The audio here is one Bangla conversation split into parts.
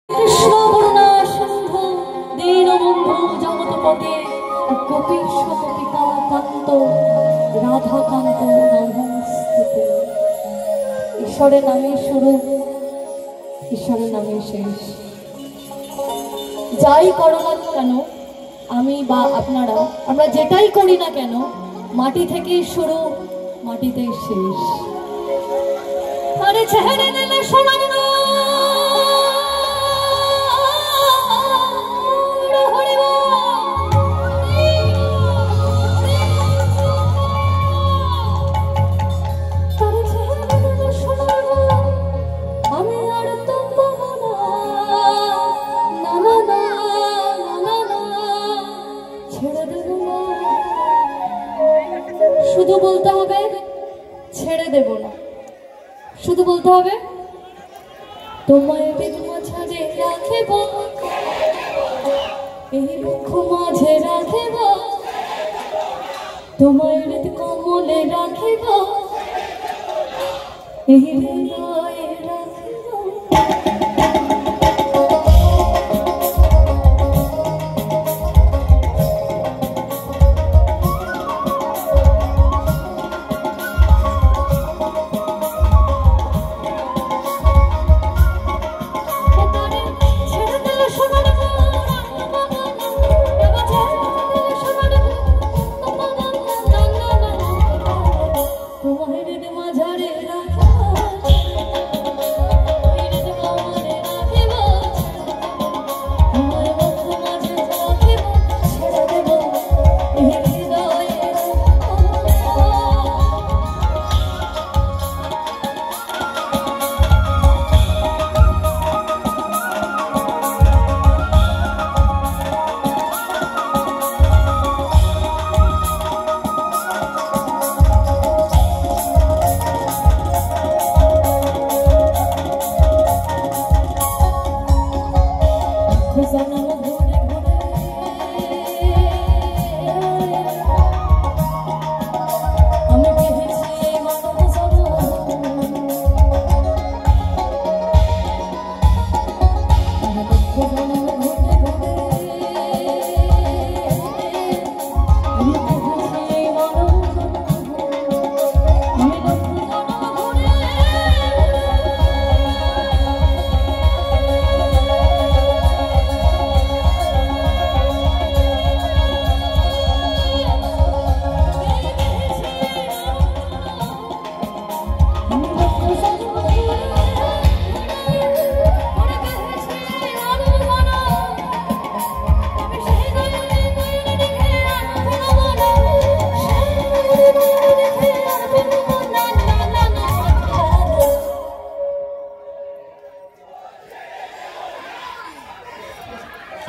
কৃষ্ণ করুণা সিন্ধু দীনবন্ধু জগৎপতে গোপীশ গোপিকা কান্ত রাধাকান্ত নমস্তুতে। ঈশ্বরের নামে শুরু, ঈশ্বরের নামে শেষ। যাই করো না কেন, আমি বা আপনারা, আমরা যেটাই করি না কেন, মাটি থেকেই শুরু, মাটিতেই শেষ। আরে চেহারে দিলে সোনার না শুধু বলতে হবে ছেড়ে দেব না, শুধু বলতে হবে তোমায় মাঝে রাখিব, এই দুঃখ মাঝে রাখিব, তোমায় কমলে রাখিব, এই হৃদয়ে রাখিব।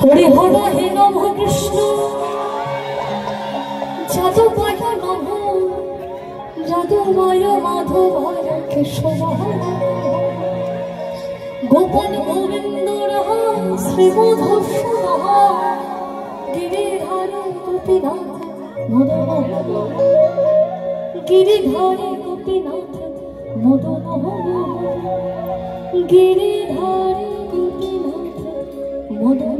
হরে হর হে নম কৃষ্ণ যাদবায় নম, যাদবায় মাধবায় কেশব, গোপাল গোবিন্দ রাহ শ্রীমধুসূদন, গিরিধারী গোপীনাথ মদন, গিরিধারী গোপীনাথ মদন, গিরিধারী গোপীনাথ মদন।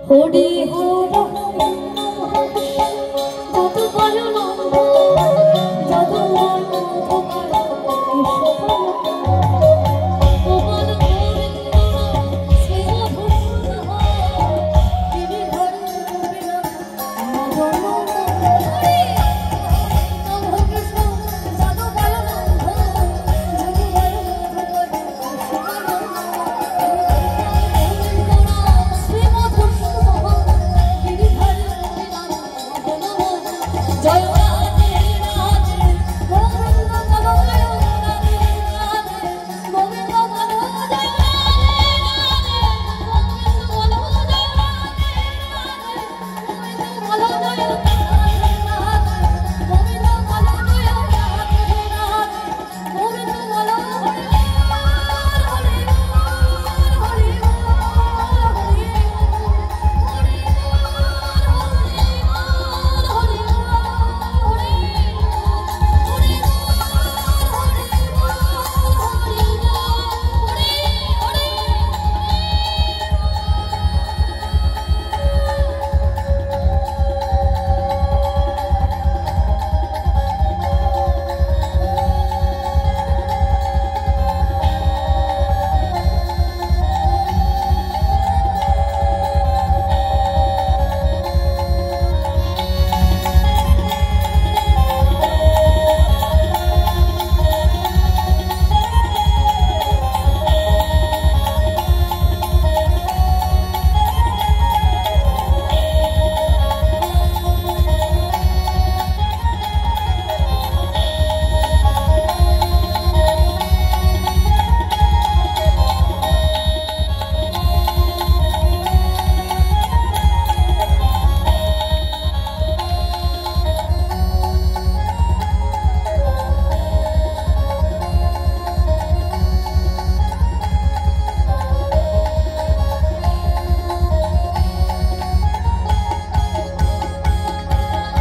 হরি হর যত পারো